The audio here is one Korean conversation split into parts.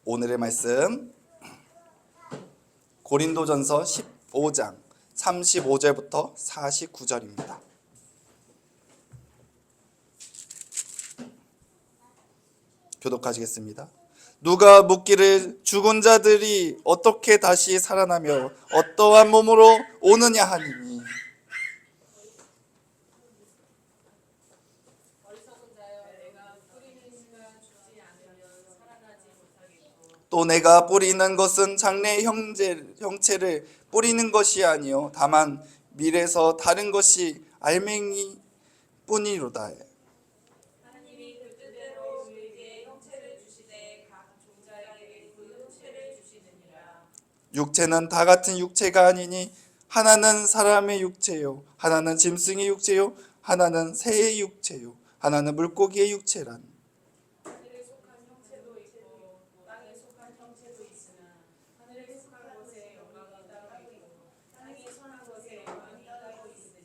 오늘의 말씀 고린도전서 15장 35절부터 49절입니다. 교독하시겠습니다. 누가 묻기를 죽은 자들이 어떻게 다시 살아나며 어떠한 몸으로 오느냐 하니 또 내가 뿌리는 것은 장래의 형체를 뿌리는 것이 아니요 다만 밀에서 다른 것이 알맹이 뿐이로다. 하나님이 그 뜻대로 우리에게 형체를 주시되 각 종자에게 그 형체를 주시느니라. 육체는 다 같은 육체가 아니니 하나는 사람의 육체요 하나는 짐승의 육체요 하나는 새의 육체요 하나는 물고기의 육체란. 하늘에 속한 형체도 있고 땅에 속한 형체도 있으나 하늘에 속한 것에 영광이 따르고 있고 땅에 속한 것에 영광이 따르고 있으니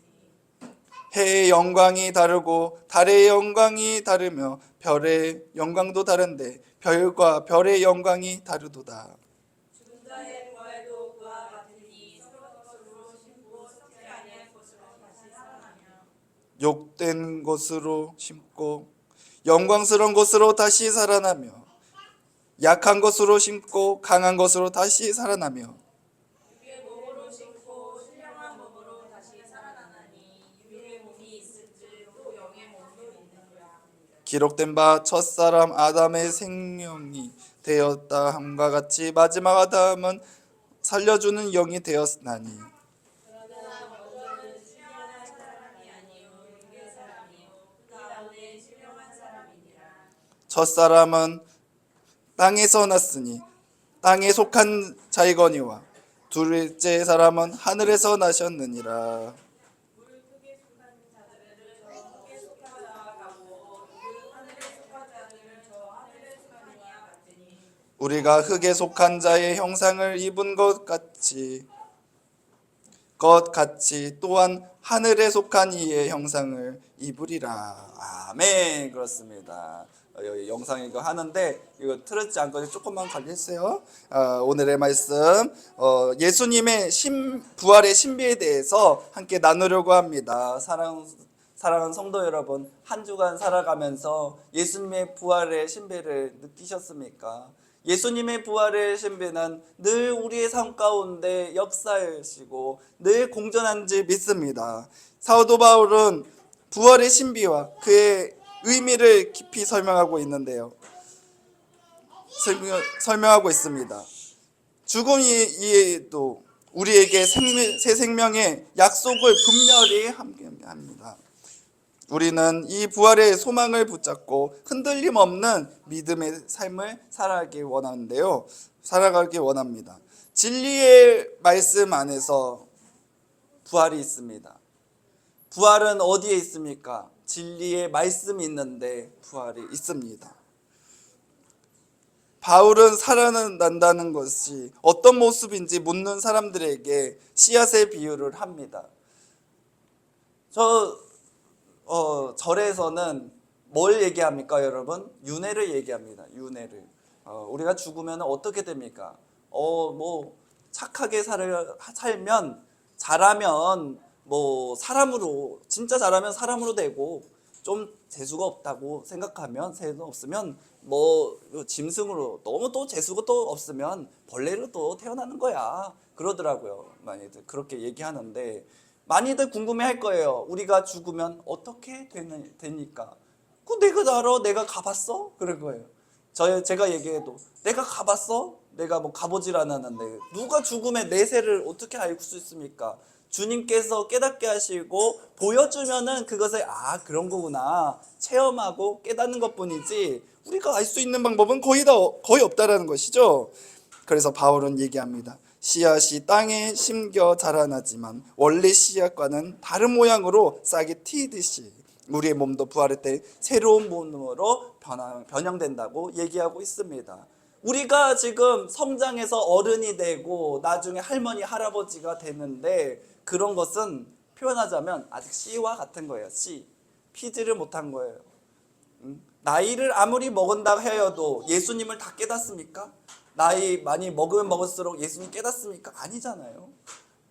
해의 영광이 다르고 달의 영광이 다르며 별의 영광도 다른데 별과 별의 영광이 다르도다. 죽은 자의 부활도 그와 같으니 썩은 것으로 심고 썩지 아니할 것으로 다시 살아나며 욕된 것으로 심고 영광스러운 것으로 다시 살아나며 약한 것으로 심고 강한 것으로 다시 살아나며 육의 몸으로 심고 신령한 몸으로 다시 살아나나니 육의 몸이 있을지 또 영의 몸도 있느니라. 기록된 바 첫사람 아담의 생명이 되었다 함과 같이 마지막 아담은 살려주는 영이 되었나니 그러나 먼저는 신령한 사람이 아니요 육의 사람이요 그 다음에 신령한 사람이니라. 첫사람은 땅에서 났으니 땅에 속한 자이거니와 둘째 사람은 하늘에서 나셨느니라. 물 크게 속한 자들을 저 크게 속한 자와 같고 물 하늘에 속한 자들을 저 하늘에 속한 이와 같으니 우리가 흙에 속한 자의 형상을 입은 것 같이 또한 하늘에 속한 이의 형상을 입으리라. 아멘. 그렇습니다. 여기 영상 이거 하는데 이거 틀었지 않고 조금만 관리했어요. 오늘의 말씀 예수님의 부활의 신비에 대해서 함께 나누려고 합니다. 사랑하는 성도 여러분, 한 주간 살아가면서 예수님의 부활의 신비를 느끼셨습니까? 예수님의 부활의 신비는 늘 우리의 삶 가운데 역사이시고 늘 공존한 줄 믿습니다. 사도 바울은 부활의 신비와 그의 의미를 깊이 설명하고 있는데요. 설명하고 있습니다. 죽음이에도 우리에게 새 생명의 약속을 분명히 합니다. 우리는 이 부활의 소망을 붙잡고 흔들림 없는 믿음의 삶을 살아가기 원합니다. 진리의 말씀 안에서 부활이 있습니다. 부활은 어디에 있습니까? 진리의 말씀이 있는데 부활이 있습니다. 바울은 살아난다는 것이 어떤 모습인지 묻는 사람들에게 씨앗의 비유를 합니다. 절에서는 뭘 얘기합니까, 여러분? 윤회를 얘기합니다. 윤회를. 우리가 죽으면 어떻게 됩니까? 뭐 착하게 살면 잘하면 뭐 사람으로 진짜 잘하면 사람으로 되고 좀 재수가 없다고 생각하면 재수 없으면 뭐 짐승으로 너무 또 재수가 또 없으면 벌레로 또 태어나는 거야 그러더라고요. 많이들 그렇게 얘기하는데 많이들 궁금해할 거예요. 우리가 죽으면 어떻게 되니까? 그 내가 알아? 내가 가봤어? 그럴 거예요. 제가 얘기해도 내가 가봤어? 내가 뭐 가보질 않았는데 누가 죽음의 내세를 어떻게 알 수 있습니까? 주님께서 깨닫게 하시고 보여주면은 그것을 그런 거구나 체험하고 깨닫는 것뿐이지 우리가 알 수 있는 방법은 거의 없다라는 것이죠. 그래서 바울은 얘기합니다. 씨앗이 땅에 심겨 자라나지만 원래 씨앗과는 다른 모양으로 싹이 트이듯이 우리의 몸도 부활할 때 새로운 몸으로 변형된다고 얘기하고 있습니다. 우리가 지금 성장해서 어른이 되고 나중에 할머니 할아버지가 되는데 그런 것은 표현하자면 아직 씨와 같은 거예요. 씨 피지를 못한 거예요. 나이를 아무리 먹은다 하여도 예수님을 다 깨닫습니까? 나이 많이 먹으면 먹을수록 예수님 깨닫습니까? 아니잖아요.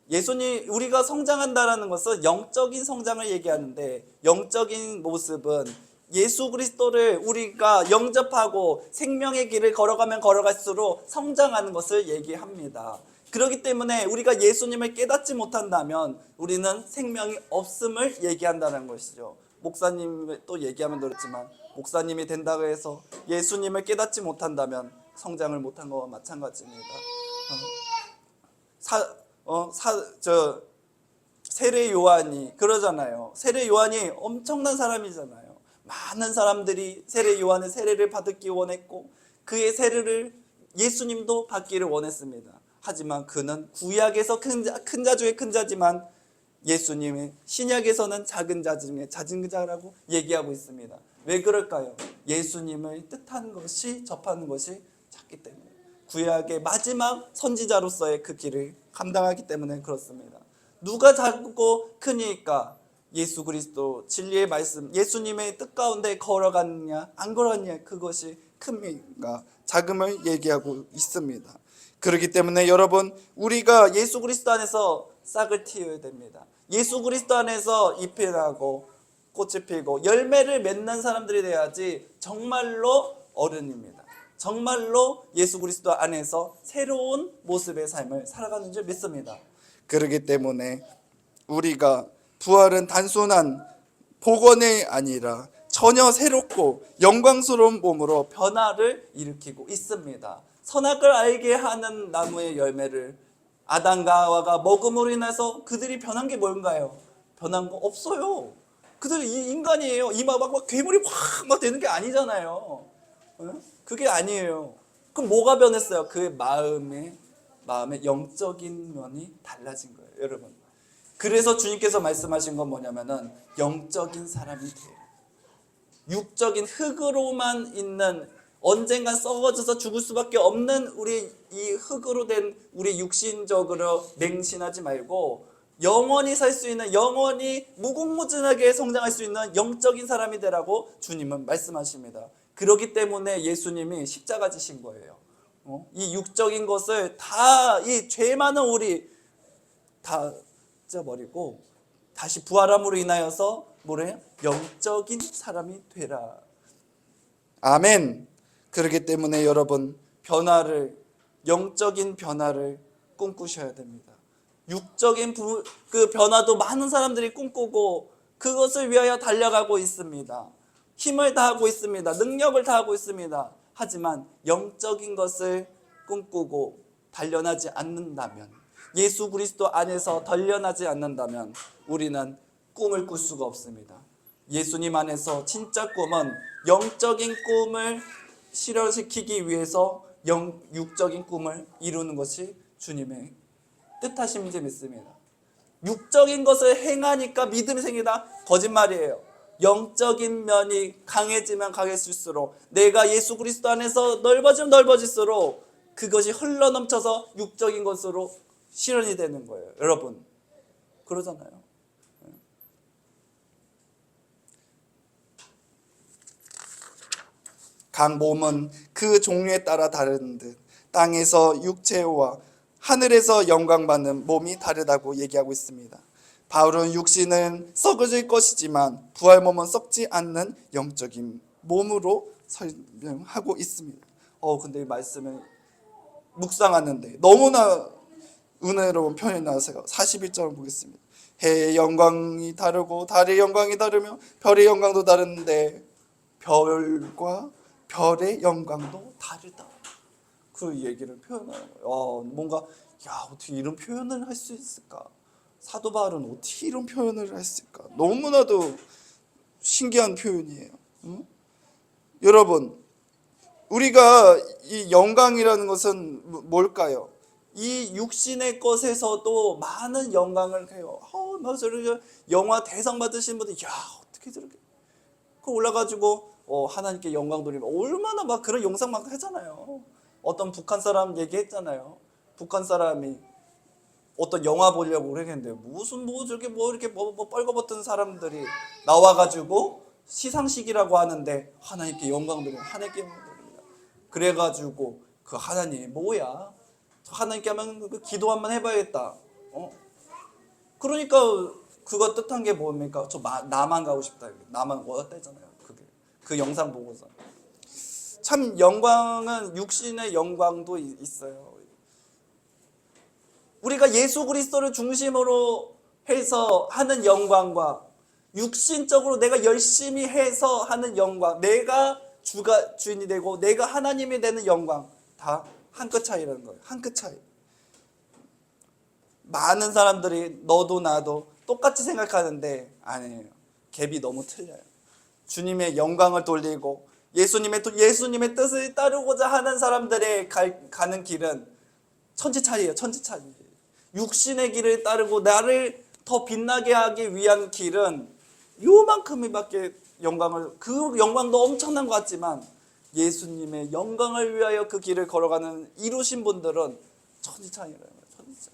예수님, 우리가 성장한다라는 것은 영적인 성장을 얘기하는데, 영적인 모습은 예수 그리스도를 우리가 영접하고 생명의 길을 걸어가면 걸어갈수록 성장하는 것을 얘기합니다. 그렇기 때문에 우리가 예수님을 깨닫지 못한다면 우리는 생명이 없음을 얘기한다는 것이죠. 목사님 또 얘기하면 그렇지만, 목사님이 된다고 해서 예수님을 깨닫지 못한다면 성장을 못한 것과 마찬가지입니다. 세례 요한이 그러잖아요. 세례 요한이 엄청난 사람이잖아요. 많은 사람들이 세례 요한의 세례를 받기 원했고, 그의 세례를 예수님도 받기를 원했습니다. 하지만 그는 구약에서 큰 자 중에 큰 자지만 예수님의 신약에서는 작은 자 중에 작은 자라고 얘기하고 있습니다. 왜 그럴까요? 예수님을 뜻하는 것이, 접하는 것이 작기 때문에, 구약의 마지막 선지자로서의 그 길을 감당하기 때문에 그렇습니다. 누가 작고 크니까? 예수 그리스도 진리의 말씀, 예수님의 뜻 가운데 걸어갔냐 안 걸어갔냐, 그것이 큽니까 작음을 얘기하고 있습니다. 그렇기 때문에 여러분, 우리가 예수 그리스도 안에서 싹을 틔워야 됩니다. 예수 그리스도 안에서 잎이 나고 꽃이 피고 열매를 맺는 사람들이 돼야지 정말로 어른입니다. 정말로 예수 그리스도 안에서 새로운 모습의 삶을 살아가는 줄 믿습니다. 그렇기 때문에 우리가 부활은 단순한 복원이 아니라 전혀 새롭고 영광스러운 몸으로 변화를 일으키고 있습니다. 선악을 알게 하는 나무의 열매를 아담과 하와가 먹음으로 인해서 그들이 변한 게 뭔가요? 변한 거 없어요. 그들이 인간이에요. 이마 막 괴물이 확 되는 게 아니잖아요. 그게 아니에요. 그럼 뭐가 변했어요? 그 마음의 영적인 면이 달라진 거예요, 여러분. 그래서 주님께서 말씀하신 건 뭐냐면은 영적인 사람이 돼요. 육적인 흙으로만 있는, 언젠간 썩어져서 죽을 수밖에 없는 우리 이 흙으로 된 우리 육신적으로 맹신하지 말고 영원히 살 수 있는, 영원히 무궁무진하게 성장할 수 있는 영적인 사람이 되라고 주님은 말씀하십니다. 그렇기 때문에 예수님이 십자가 지신 거예요. 이 육적인 것을 다, 이 죄 많은 우리 다 찢어버리고 다시 부활함으로 인하여서 뭐래요? 영적인 사람이 되라. 아멘. 그렇기 때문에 여러분, 영적인 변화를 꿈꾸셔야 됩니다. 육적인 그 변화도 많은 사람들이 꿈꾸고 그것을 위하여 달려가고 있습니다. 힘을 다하고 있습니다. 능력을 다하고 있습니다. 하지만 영적인 것을 꿈꾸고 단련하지 않는다면, 예수 그리스도 안에서 단련하지 않는다면 우리는 꿈을 꿀 수가 없습니다. 예수님 안에서 진짜 꿈은 영적인 꿈을 실현시키기 위해서 육적인 꿈을 이루는 것이 주님의 뜻하심인지 믿습니다. 육적인 것을 행하니까 믿음이 생기다? 거짓말이에요. 영적인 면이 강해지면 강해질수록, 내가 예수 그리스도 안에서 넓어지면 넓어질수록 그것이 흘러넘쳐서 육적인 것으로 실현이 되는 거예요. 여러분, 그러잖아요. 각 몸은 그 종류에 따라 다른 듯 땅에서 육체와 하늘에서 영광받는 몸이 다르다고 얘기하고 있습니다. 바울은 육신은 썩어질 것이지만 부활 몸은 썩지 않는 영적인 몸으로 설명하고 있습니다. 근데 이 말씀을 묵상하는데 너무나 은혜로운 표현이 나와서요. 41절 보겠습니다. 해의 영광이 다르고 달의 영광이 다르며 별의 영광도 다른데 별과 별의 영광도 다르다. 그 얘기를 표현하는 거예요. 뭔가 어떻게 이런 표현을 할 수 있을까? 사도 바울은 어떻게 이런 표현을 했을까? 너무나도 신기한 표현이에요. 여러분, 우리가 이 영광이라는 것은 뭘까요? 이 육신의 것에서도 많은 영광을 해요. 막 저렇게 영화 대상 받으신 분들, 어떻게 저렇게 그 올라가지고 하나님께 영광 돌리면 얼마나 막 그런 영상 막 하잖아요. 어떤 북한 사람 얘기했잖아요. 북한 사람이 어떤 영화 보려고 그러겠는데 무슨 저렇게 이렇게 뻘거벗은 사람들이 나와가지고 시상식이라고 하는데 하나님께 영광 돌립니다. 하나님께 영광 돌립니다. 그래가지고 그 하나님이 뭐야? 하나님께 하면 그 기도 한번 해봐야겠다. 그러니까 그거 뜻한 게 뭡니까? 나만 가고 싶다. 나만 왔다잖아요. 그게 그 영상 보고서 참 영광은 육신의 영광도 있어요. 우리가 예수 그리스도를 중심으로 해서 하는 영광과 육신적으로 내가 열심히 해서 하는 영광, 내가 주인이 되고 내가 하나님이 되는 영광, 다 한 끗 차이라는 거예요. 한 끗 차이. 많은 사람들이 너도 나도 똑같이 생각하는데 아니에요. 갭이 너무 틀려요. 주님의 영광을 돌리고 예수님의 뜻을 따르고자 하는 사람들의 가는 길은 천지 차이예요. 천지 차이. 육신의 길을 따르고 나를 더 빛나게 하기 위한 길은 요만큼밖에 그 영광도 엄청난 것 같지만 예수님의 영광을 위하여 그 길을 걸어가는 이루신 분들은 천지 차이라는 거예요. 천지 차이.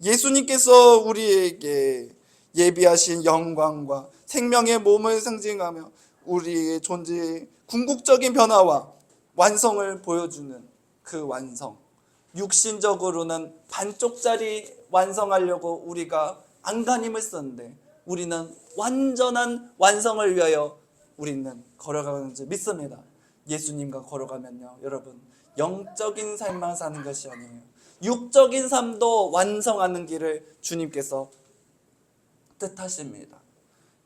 예수님께서 우리에게 예비하신 영광과 생명의 몸을 상징하며 우리의 존재의 궁극적인 변화와 완성을 보여주는 그 완성. 육신적으로는 반쪽짜리 완성하려고 우리가 안간힘을 썼는데 우리는 완전한 완성을 위하여 우리는 걸어가는 줄 믿습니다. 예수님과 걸어가면요, 여러분, 영적인 삶만 사는 것이 아니에요. 육적인 삶도 완성하는 길을 주님께서 뜻하십니다.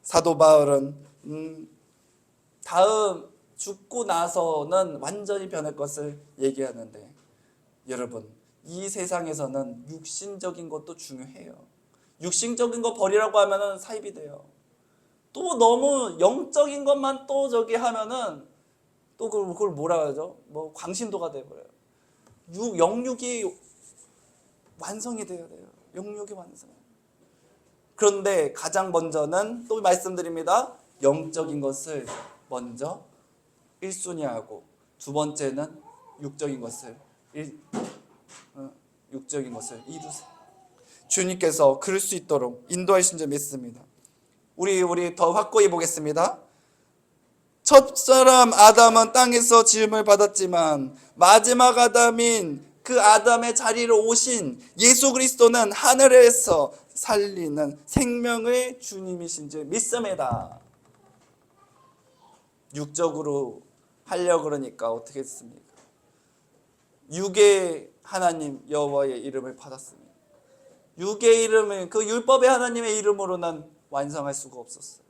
사도 바울은 다음 죽고 나서는 완전히 변할 것을 얘기하는데 여러분, 이 세상에서는 육신적인 것도 중요해요. 육신적인 거 버리라고 하면은 사입이 돼요. 또 너무 영적인 것만 또 저기 하면은 또 그걸 뭐라 하죠? 뭐 광신도가 돼버려요. 영육이 완성이 돼야 돼요. 영육이 완성. 그런데 가장 먼저는 또 말씀드립니다. 영적인 것을 먼저 1순위하고 두 번째는 육적인 것을 이루세요. 주님께서 그럴 수 있도록 인도하신 줄 믿습니다. 우리 더 확고히 보겠습니다. 첫사람 아담은 땅에서 지음을 받았지만 마지막 아담인 그 아담의 자리로 오신 예수 그리스도는 하늘에서 살리는 생명의 주님이신 줄 믿습니다. 육적으로 하려고 그러니까 어떻게 했습니까? 육의 하나님 여호와의 이름을 받았습니다. 육의 이름을 그 율법의 하나님의 이름으로는 완성할 수가 없었어요.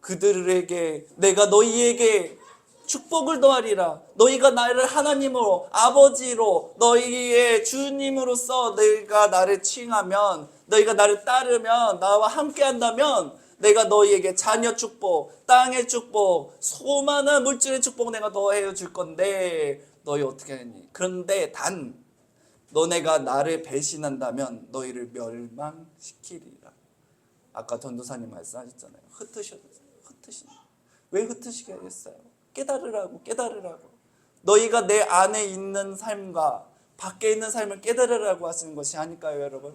그들에게 내가 너희에게 축복을 더하리라. 너희가 나를 하나님으로 아버지로 너희의 주님으로서 너희가 나를 칭하면 너희가 나를 따르면 나와 함께 한다면 내가 너희에게 자녀 축복, 땅의 축복, 수많은 물질의 축복 내가 더해 줄 건데 너희 어떻게 하니? 그런데 단 너네가 나를 배신한다면 너희를 멸망시키리라. 아까 전도사님 말씀하셨잖아요. 흩으시는. 왜 흩으시게 했어요? 깨달으라고. 너희가 내 안에 있는 삶과 밖에 있는 삶을 깨달으라고 하시는 것이 아닐까요, 여러분?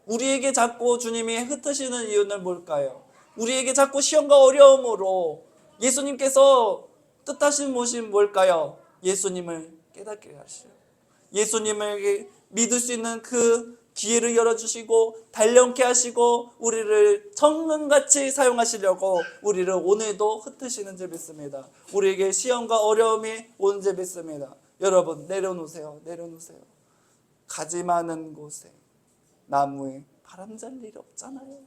우리에게 자꾸 주님이 흩으시는 이유는 뭘까요? 우리에게 자꾸 시험과 어려움으로 예수님께서 뜻하신 것이 뭘까요? 예수님을 깨닫게 하시오. 예수님을 믿을 수 있는 그 기회를 열어주시고 단련케 하시고 우리를 정금같이 사용하시려고 우리를 오늘도 흩으시는 줄 믿습니다. 우리에게 시험과 어려움이 오는 줄 믿습니다. 여러분 내려놓으세요. 가지 많은 곳에 나무에 바람 잘 일이 없잖아요.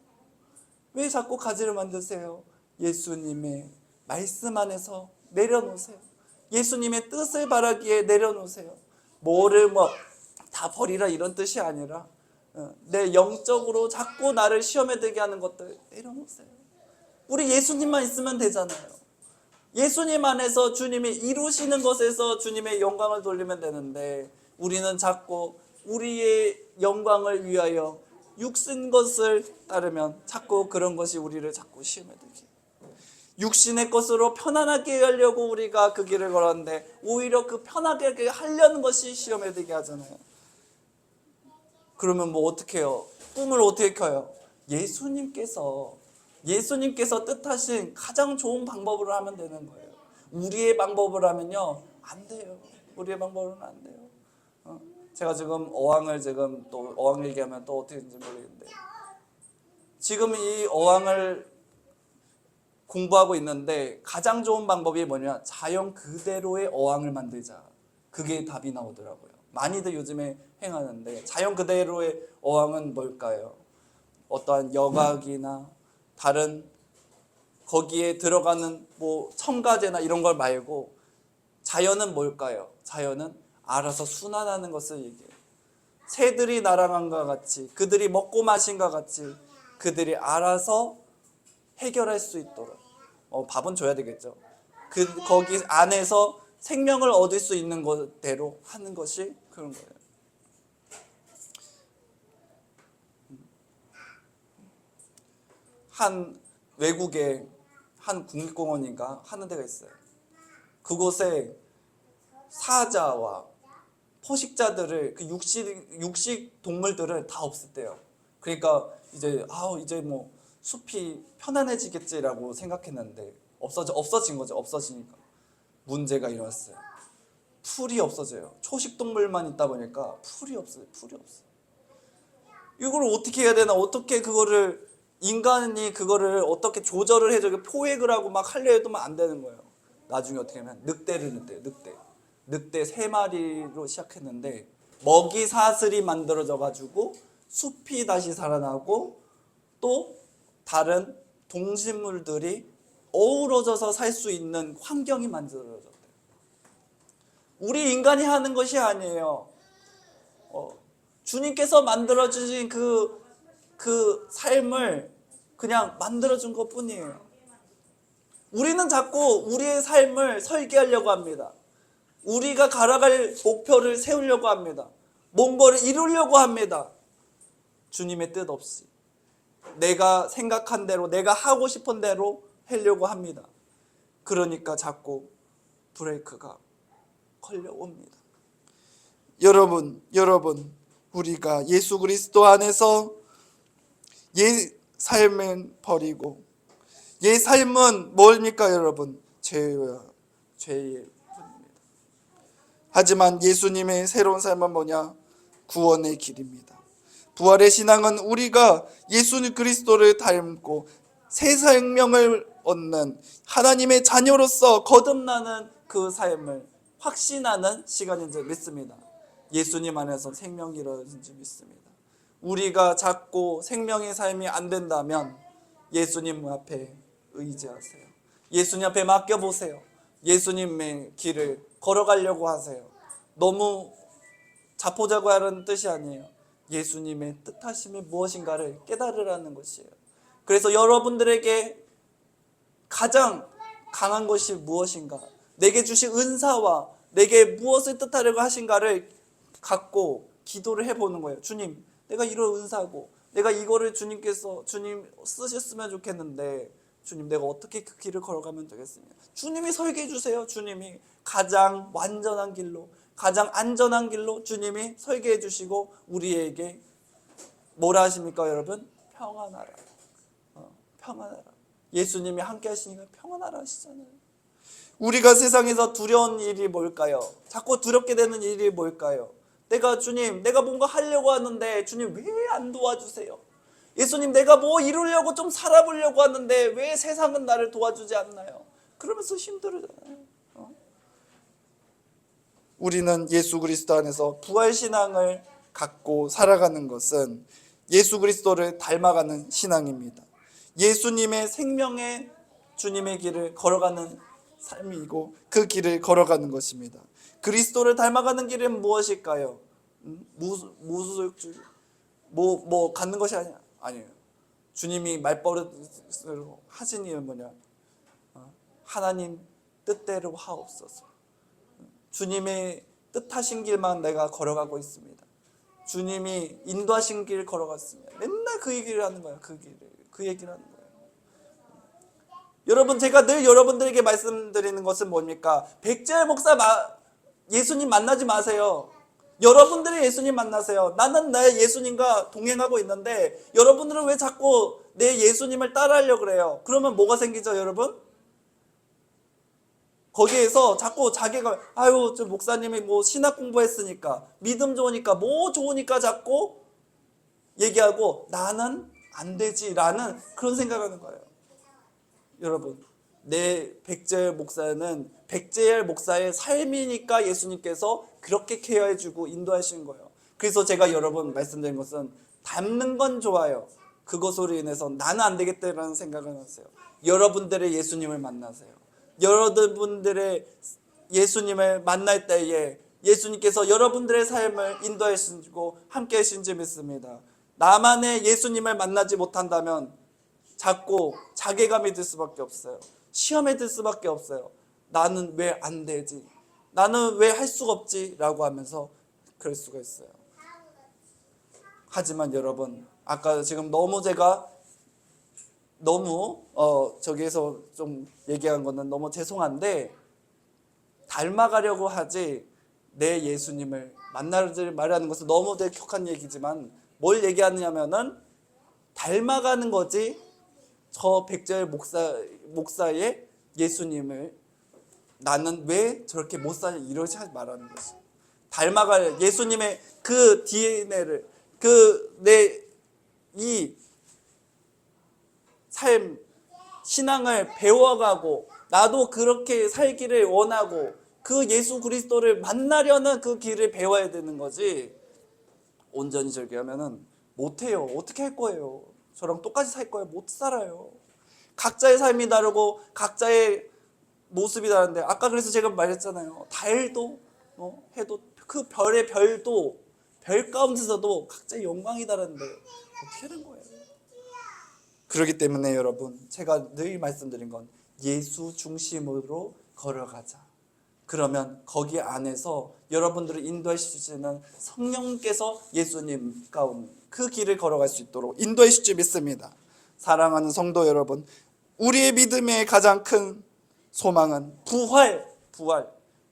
왜 자꾸 가지를 만드세요? 예수님의 말씀 안에서 내려놓으세요. 예수님의 뜻을 바라기에 내려놓으세요. 뭐를 다 버리라 이런 뜻이 아니라 내 영적으로 자꾸 나를 시험에 들게 하는 것들 내려놓으세요. 우리 예수님만 있으면 되잖아요. 예수님 안에서 주님이 이루시는 것에서 주님의 영광을 돌리면 되는데 우리는 자꾸 우리의 영광을 위하여 육신 것을 따르면 자꾸 그런 것이 우리를 자꾸 시험에 들게, 육신의 것으로 편안하게 하려고 우리가 그 길을 걸었는데 오히려 그 편하게 하려는 것이 시험에 들게 하잖아요. 그러면 어떻게 해요? 꿈을 어떻게 켜요? 예수님께서 예수님께서 뜻하신 가장 좋은 방법으로 하면 되는 거예요. 우리의 방법을 하면요 안 돼요. 우리의 방법으로는 안 돼요. 제가 지금 어항 얘기하면 또 어떻게 되는지 모르겠는데, 지금 이 어항을 공부하고 있는데 가장 좋은 방법이 뭐냐, 자연 그대로의 어항을 만들자. 그게 답이 나오더라고요. 많이들 요즘에 행하는데, 자연 그대로의 어항은 뭘까요? 어떠한 여각이나 다른 거기에 들어가는 뭐 첨가제나 이런 걸 말고, 자연은 뭘까요? 자연은 알아서 순환하는 것을 얘기해요. 새들이 날아간 것 같이, 그들이 먹고 마신 것 같이 그들이 알아서 해결할 수 있도록 밥은 줘야 되겠죠. 거기 안에서 생명을 얻을 수 있는 것대로 하는 것이 그런 거예요. 한 외국에 한 국립공원인가 하는 데가 있어요. 그곳에 사자와 포식자들을, 그 육식 동물들을 다 없앴대요. 그러니까 이제 뭐 숲이 편안해지겠지라고 생각했는데 없어진 거죠. 없어지니까 문제가 일어났어요. 풀이 없어져요. 초식 동물만 있다 보니까 풀이 없어요. 이걸 어떻게 해야 되나? 어떻게 인간이 그거를 어떻게 조절을 해줘? 포획을 하고 막 하려 해도 안 되는 거예요. 나중에 어떻게 하면 늑대를 넣대요. 늑대 3마리로 시작했는데 먹이 사슬이 만들어져 가지고 숲이 다시 살아나고, 또 다른 동식물들이 어우러져서 살 수 있는 환경이 만들어졌대요. 우리 인간이 하는 것이 아니에요. 주님께서 만들어주신 그 삶을 그냥 만들어준 것 뿐이에요. 우리는 자꾸 우리의 삶을 설계하려고 합니다. 우리가 갈아갈 목표를 세우려고 합니다. 뭔가를 이루려고 합니다. 주님의 뜻 없이 내가 생각한 대로, 내가 하고 싶은 대로 하려고 합니다. 그러니까 자꾸 브레이크가 걸려옵니다. 여러분, 우리가 예수 그리스도 안에서 옛 삶은 버리고, 옛 삶은 뭡니까 여러분? 죄의 뿐입니다. 하지만 예수님의 새로운 삶은 뭐냐? 구원의 길입니다. 부활의 신앙은 우리가 예수 그리스도를 닮고 새 생명을 얻는 하나님의 자녀로서 거듭나는 그 삶을 확신하는 시간인 줄 믿습니다. 예수님 안에서 생명이 이루어진 줄 믿습니다. 우리가 자꾸 생명의 삶이 안 된다면 예수님 앞에 의지하세요. 예수님 앞에 맡겨보세요. 예수님의 길을 걸어가려고 하세요. 너무 자포자기하라는 뜻이 아니에요. 예수님의 뜻하심이 무엇인가를 깨달으라는 것이에요. 그래서 여러분들에게 가장 강한 것이 무엇인가, 내게 주신 은사와 내게 무엇을 뜻하려고 하신가를 갖고 기도를 해보는 거예요. 주님, 내가 이런 은사고 내가 이거를 주님 쓰셨으면 좋겠는데, 주님 내가 어떻게 그 길을 걸어가면 되겠습니까? 주님이 설계해 주세요. 주님이 가장 완전한 길로, 가장 안전한 길로 주님이 설계해 주시고 우리에게 뭐라 하십니까 여러분? 평안하라. 평안하라. 예수님이 함께 하시니까 평안하라 하시잖아요. 우리가 세상에서 두려운 일이 뭘까요? 자꾸 두렵게 되는 일이 뭘까요? 내가 뭔가 하려고 하는데 주님 왜 안 도와주세요? 예수님, 내가 뭐 이루려고 좀 살아보려고 하는데 왜 세상은 나를 도와주지 않나요? 그러면서 힘들잖아요. 우리는 예수 그리스도 안에서 부활신앙을 갖고 살아가는 것은 예수 그리스도를 닮아가는 신앙입니다. 예수님의 생명의 주님의 길을 걸어가는 삶이고 그 길을 걸어가는 것입니다. 그리스도를 닮아가는 길은 무엇일까요? 뭐 갖는 것이 아니에요. 주님이 말버릇으로 하신 일은 뭐냐? 하나님 뜻대로 하옵소서. 주님의 뜻하신 길만 내가 걸어가고 있습니다. 주님이 인도하신 길 걸어갔습니다. 맨날 그 얘기를 하는 거예요. 그 얘기를 하는 거예요. 여러분, 제가 늘 여러분들에게 말씀드리는 것은 뭡니까? 백제열 목사 예수님 만나지 마세요. 여러분들이 예수님 만나세요. 나는 내 예수님과 동행하고 있는데 여러분들은 왜 자꾸 내 예수님을 따라하려고 그래요. 그러면 뭐가 생기죠, 여러분? 거기에서 자꾸 자기가 아유 저 목사님이 뭐 신학 공부했으니까 믿음 좋으니까 뭐 좋으니까 자꾸 얘기하고 나는 안 되지라는 그런 생각하는 거예요. 여러분, 내 백제열 목사는 백제열 목사의 삶이니까 예수님께서 그렇게 케어해주고 인도하시는 거예요. 그래서 제가 여러분 말씀드린 것은 닮는 건 좋아요. 그것으로 인해서 나는 안 되겠다라는 생각을 하세요. 여러분들의 예수님을 만나세요. 여러분들의 예수님을 만날 때에 예수님께서 여러분들의 삶을 인도하시고 함께 하신 줄 믿습니다. 나만의 예수님을 만나지 못한다면 자꾸 자괴감이 들 수밖에 없어요. 시험에 들 수밖에 없어요. 나는 왜 안 되지? 나는 왜 할 수가 없지? 라고 하면서 그럴 수가 있어요. 하지만 여러분, 아까 지금 너무 제가 너무 저기에서 좀 얘기한 거는 너무 죄송한데 닮아가려고 하지 내 예수님을 만나를 말하는 것은 너무 격한 얘기지만 뭘 얘기하느냐면은 닮아가는 거지 저 백절 목사의 예수님을 나는 왜 저렇게 못 사냐 이러지 말하는 거지. 닮아갈 예수님의 그 DNA를 그 내 이 삶 신앙을 배워가고 나도 그렇게 살기를 원하고 그 예수 그리스도를 만나려는 그 길을 배워야 되는 거지. 온전히 저기 하면은 못해요. 어떻게 할 거예요? 저랑 똑같이 살 거예요? 못 살아요. 각자의 삶이 다르고 각자의 모습이 다른데 아까 그래서 제가 말했잖아요. 달도 해도 그 별의 별도 별 가운데서도 각자의 영광이 다른데 어떻게 하는 거예요? 그렇기 때문에 여러분 제가 늘 말씀드린 건 예수 중심으로 걸어가자. 그러면 거기 안에서 여러분들을 인도해 주시는 성령께서 예수님 가운데 그 길을 걸어갈 수 있도록 인도해 주실 줄 믿습니다. 사랑하는 성도 여러분, 우리의 믿음의 가장 큰 소망은 부활,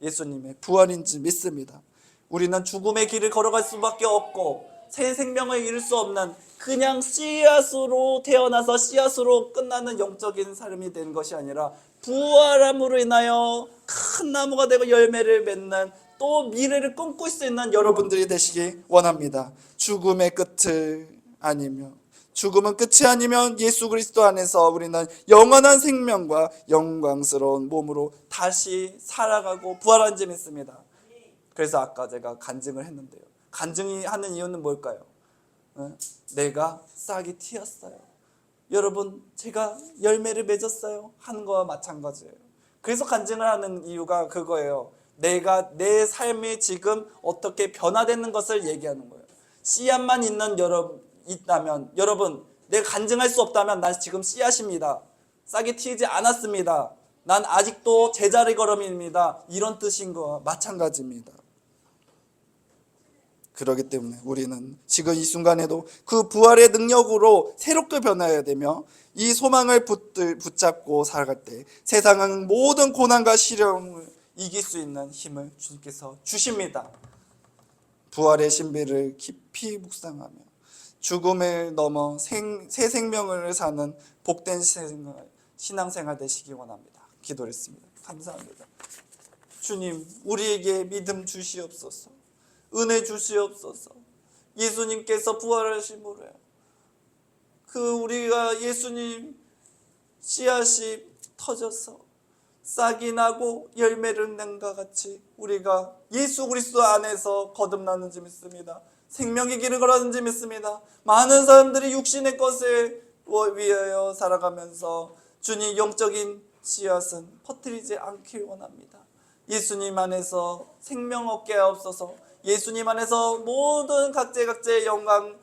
예수님의 부활인지 믿습니다. 우리는 죽음의 길을 걸어갈 수밖에 없고 새 생명을 잃을 수 없는 그냥 씨앗으로 태어나서 씨앗으로 끝나는 영적인 삶이 된 것이 아니라 부활함으로 인하여 큰 나무가 되고 열매를 맺는 또 미래를 꿈꿀 수 있는 여러분들이 되시기 원합니다. 죽음의 끝을 아니며 죽음은 끝이 아니면 예수 그리스도 안에서 우리는 영원한 생명과 영광스러운 몸으로 다시 살아가고 부활한 줄 믿습니다. 그래서 아까 제가 간증을 했는데요. 간증이 하는 이유는 뭘까요? 내가 싹이 튀었어요. 여러분 제가 열매를 맺었어요 하는 거와 마찬가지예요. 그래서 간증을 하는 이유가 그거예요. 내가 내 삶이 지금 어떻게 변화되는 것을 얘기하는 거예요. 씨앗만 있다면 여러분 내가 간증할 수 없다면 난 지금 씨앗입니다. 싹이 튀지 않았습니다. 난 아직도 제자리 걸음입니다. 이런 뜻인 거와 마찬가지입니다. 그렇기 때문에 우리는 지금 이 순간에도 그 부활의 능력으로 새롭게 변화해야 되며 이 소망을 붙잡고 살아갈 때 세상은 모든 고난과 시련을 이길 수 있는 힘을 주님께서 주십니다. 부활의 신비를 깊이 묵상하며 죽음을 넘어 새 생명을 사는 복된 신앙생활 되시기 원합니다. 기도했습니다. 감사합니다. 주님, 우리에게 믿음 주시옵소서. 은혜 주시옵소서. 예수님께서 부활하심으로 우리가 예수님 씨앗이 터져서 싹이 나고 열매를 낸과 같이 우리가 예수 그리스도 안에서 거듭나는 줄 믿습니다. 생명의 길을 걸어가는 줄 믿습니다. 많은 사람들이 육신의 것을 위하여 살아가면서 주님 영적인 씨앗은 퍼뜨리지 않길 원합니다. 예수님 안에서 생명 얻게 하옵소서. 예수님 안에서 모든 각자의 영광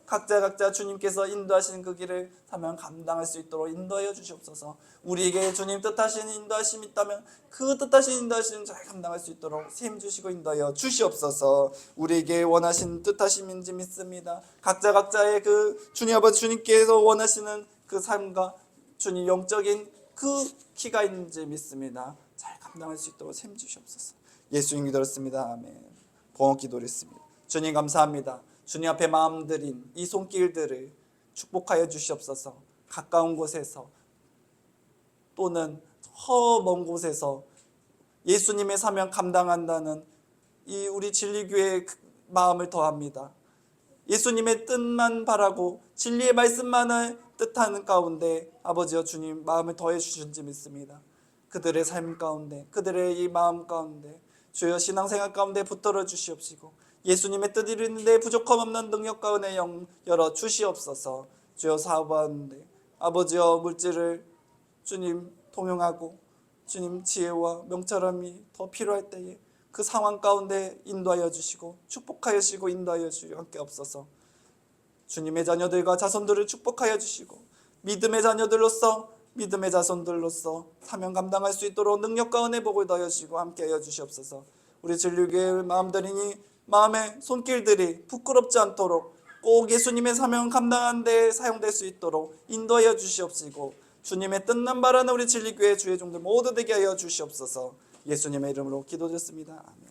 각자 주님께서 인도하시는 그 길을 사명 감당할 수 있도록 인도하여 주시옵소서. 우리에게 주님 뜻하신 인도하심이 있다면 그 뜻하신 인도하심을 잘 감당할 수 있도록 셈 주시고 인도하여 주시옵소서. 우리에게 원하신 뜻하심인지 믿습니다. 각자의 그 주님 아버지 주님께서 원하시는 그 삶과 주님 영적인 그 키가 있는지 믿습니다. 잘 감당할 수 있도록 셈 주시옵소서. 예수님 기도했습니다. 아멘. 봉헌 기도했습니다. 주님 감사합니다. 주님 앞에 마음 드린 이 손길들을 축복하여 주시옵소서. 가까운 곳에서 또는 먼 곳에서 예수님의 사명 감당한다는 이 우리 진리교회의 마음을 더합니다. 예수님의 뜻만 바라고 진리의 말씀만을 뜻하는 가운데 아버지여 주님 마음을 더해 주신지 믿습니다. 그들의 삶 가운데, 그들의 이 마음 가운데 주여 신앙생활 가운데 붙들어 주시옵시고 예수님의 뜻 이루는데 부족함 없는 능력과 은혜 열어 주시옵소서. 주여 사업하는데 아버지여 물질을 주님 통용하고 주님 지혜와 명철함이 더 필요할 때에 그 상황 가운데 인도하여 주시고 축복하여 주시고 인도하여 주시고 함께 없어서 주님의 자녀들과 자손들을 축복하여 주시고 믿음의 자녀들로서 믿음의 자손들로서 사명 감당할 수 있도록 능력과 은혜 복을 더하여 주시고 함께하여 주시옵소서. 우리 진리교회의 마음들이니 마음의 손길들이 부끄럽지 않도록 꼭 예수님의 사명 감당하는 데 사용될 수 있도록 인도하여 주시옵시고 주님의 뜻만 바라는 우리 진리교회 주의 종들 모두 되게 하여 주시옵소서. 예수님의 이름으로 기도드렸습니다. 아멘.